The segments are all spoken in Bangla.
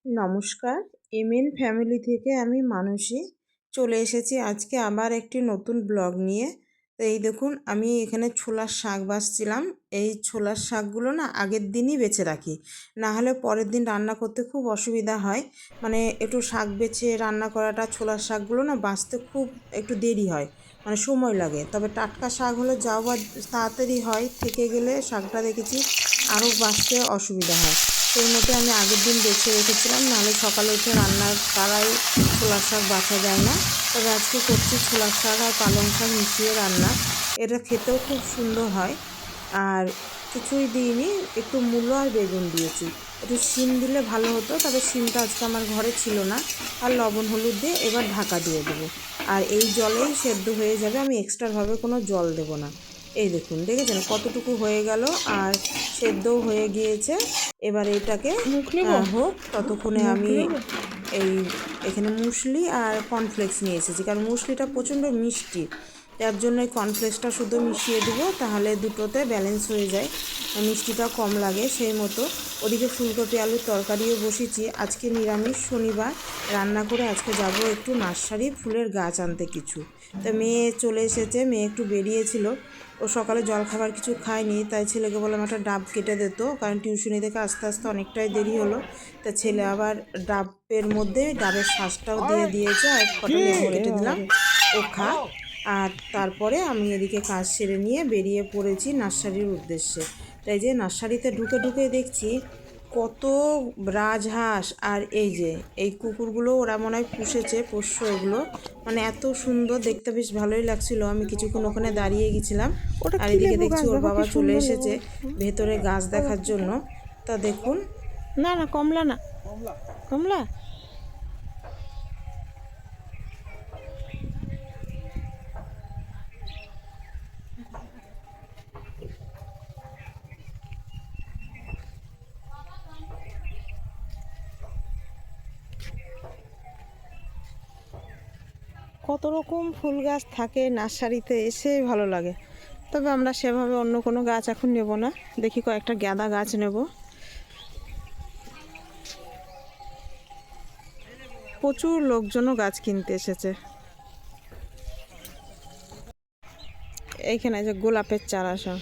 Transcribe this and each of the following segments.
নমস্কার, এমএন ফ্যামিলি থেকে আমি মানসী চলে এসেছি আজকে আবার একটি নতুন ব্লগ নিয়ে। তো এই দেখুন, আমি এখানে ছোলার শাক বাছছিলাম। এই ছোলার শাকগুলো না আগের দিনই বেছে রাখি, না হলে পরের দিন রান্না করতে খুব অসুবিধা হয়। মানে একটু শাক বেছে রান্না করাটা, ছোলার শাকগুলো না বাছতে খুব একটু দেরি হয়, মানে সময় লাগে। তবে টাটকা শাক হলে যাও বা তাড়াতাড়ি হয়, থেকে গেলে শাকটা দেখেছি আরও বাছতে অসুবিধা হয়। সেই মতো আমি আগের দিন বেছে রেখেছিলাম, নাহলে সকালে উঠে রান্নার তারাই ছোলার শাক বাছা যায় না। তবে আজকে করছি ছোলার শাক আর পালং শাক মিশিয়ে রান্না। এটা খেতেও খুব সুন্দর হয়। আর কিছুই দিইনি, একটু মূলো আর বেগুন দিয়েছি। একটু শিম দিলে ভালো হতো, তবে শিমটা আজকে আমার ঘরে ছিল না। আর লবণ হলুদ দিয়ে এবার ঢাকা দিয়ে দেবো। আর এই জলেই সেদ্ধ হয়ে যাবে, আমি এক্সট্রাভাবে কোনো জল দেবো না। এই দেখুন, দেখেছেন কতটুকু হয়ে গেল, আর সেদ্ধও হয়ে গিয়েছে। এবার এটাকে হোক, ততক্ষণে আমি এখানে মুসলি আর কর্নফ্লেক্স নিয়ে এসেছি, কারণ মুসলিটা প্রচণ্ড মিষ্টি। তার জন্য এই কর্নফ্লেক্সটা শুধু মিশিয়ে দেবো, তাহলে দুটোতে ব্যালেন্স হয়ে যায়, মিষ্টিটা কম লাগে সেই মতো। ওদিকে ফুলকপি আলুর তরকারিও বসিয়েছি। আজকে নিরামিষ, শনিবার। রান্না করে আজকে যাব একটু নার্সারি ফুলের গাছ আনতে কিছু। তা মেয়ে চলে এসেছে, মেয়ে একটু বেরিয়েছিল। ও সকালে জলখাবার কিছু খায়নি, তাই ছেলেকে বললাম একটা ডাব কেটে দিত, কারণ টিউশনি থেকে আস্তে আস্তে অনেকটাই দেরি হলো। তা ছেলে আবার ডাবের মধ্যে ডাবের শ্বাসটাও দিয়ে দিয়েছে, আর কটা লেবু কেটে দিলাম, ও খা। আর তারপরে আমি এদিকে কাজ সেরে নিয়ে বেরিয়ে পড়েছি নার্সারির উদ্দেশ্যে। তাই যে নার্সারিতে ঢুকে ঢুকে দেখছি কত রাজহাঁস, আর এই যে এই কুকুরগুলো ওরা মনে হয় পুষেছে, পোষ্য এগুলো। মানে এত সুন্দর দেখতে, বেশ ভালোই লাগছিল। আমি কিছুক্ষণ ওখানে দাঁড়িয়ে গেছিলাম। আর এদিকে দেখছি ওর বাবা চলে এসেছে ভেতরে গাছ দেখার জন্য। তা দেখুন, না না কমলা না, কমলা কত রকম ফুল গাছ থাকে নার্সারিতে, এসে ভালো লাগে। তবে আমরা সেভাবে অন্য কোনো গাছ এখন নেব না, দেখি কয়েকটা গাঁদা গাছ নেব। প্রচুর লোকজনও গাছ কিনতে এসেছে। এইখানে যে গোলাপের চারা সব,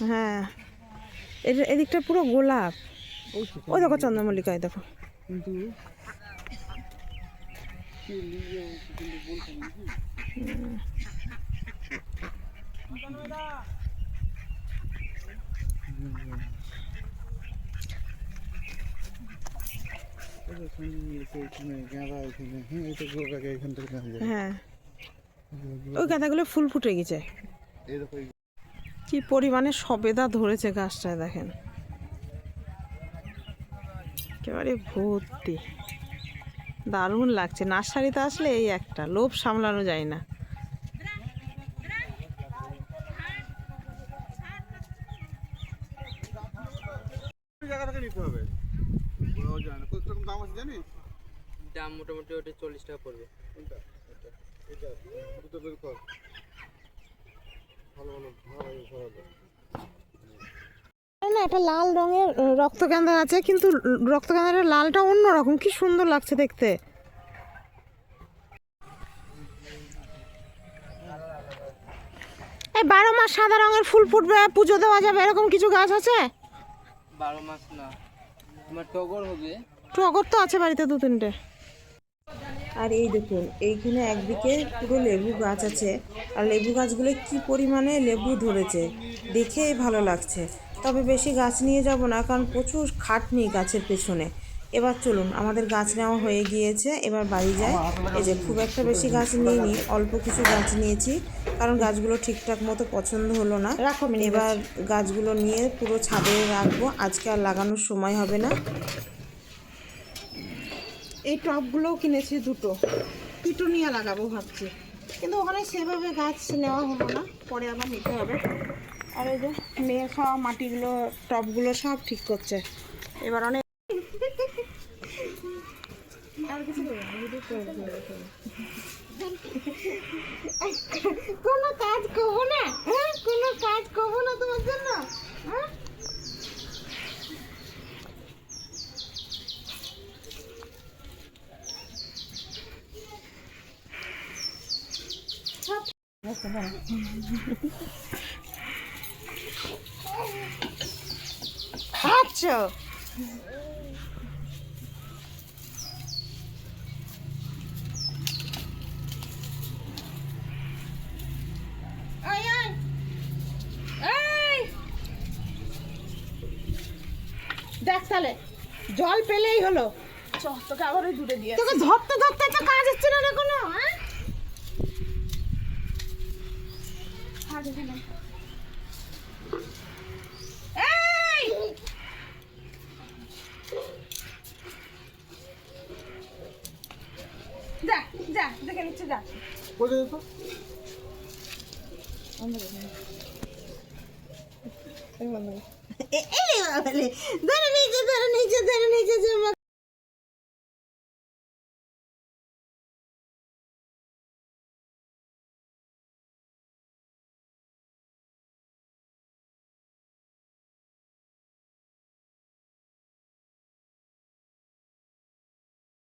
হ্যাঁ এদিকটা পুরো গোলাপ। ওই দেখো চন্দ্রমল্লিকা, দেখো। হ্যাঁ, ওই গাঁদাগুলো ফুল ফুটে গেছে। কি পরিমাণে সবেদা ধরেছে গাছটায়, দেখেন একেবারে ভর্তি। দারুণ লাগছে। নার্সারিতে আসলে এই একটা লোভ সামলানো যায় না। দাম মোটামুটি ওটা 40 টাকা পড়বে। না, একটা লাল রঙের রক্তগাঁদা আছে, কিন্তু রক্তগাঁদার লালটা অন্যরকম, কি সুন্দর লাগছে দেখতে। এই 12 মাস সাদা রঙের ফুল ফুটবে, পুজো দেওয়া যাবে, এরকম কিছু গাছ আছে? 12 মাস না, তোমার টগর হবে। টগর তো আছে বাড়িতে 2-3টে। আর এই দেখুন, এইখানে একদিকে পুরো লেবু গাছ আছে। আর লেবু গাছগুলো কি পরিমাণে লেবু ধরেছে, দেখেই ভালো লাগছে। তবে বেশি গাছ নিয়ে যাব না, কারণ প্রচুর খাটনি গাছের পেছনে। এবার চলুন, আমাদের গাছ নেওয়া হয়ে গিয়েছে, এবার বাড়ি যায়। এই যে খুব একটা বেশি গাছ নিইনি, অল্প কিছু গাছ নিয়েছি, কারণ গাছগুলো ঠিকঠাক মতো পছন্দ হলো না। এবার গাছগুলো নিয়ে পুরো ছাদে রাখবো, আজকে আর লাগানোর সময় হবে না। এই টবগুলোও কিনেছি দুটো, পিটুনিয়া লাগাবো ভাবছি, কিন্তু ওখানে সেভাবে গাছ নেওয়া হলো না, পরে আবার নিতে হবে। আর এই যে মেয়ে সব মাটিগুলো, টবগুলো সব ঠিক করছে। এবার অনেক আর কিছু কোনো কাজ করবো না, হ্যাঁ কোনো কাজ করবো না তোমার জন্য, হ্যাঁ আচ্ছা দাঁড়া। আচ্ছা আয় আয় এই দেখ তাহলে জল পেলেই হলো। তোকে আবার ওই দূরে দিয়ে তোকে ধরতে ধরতে তো কাজ হচ্ছে না রে কোনো, হ্যাঁ? এই! যা যা দেখে নিচ্ছে যা। ধরে নিচে ধরে নিচে ধরে নিচে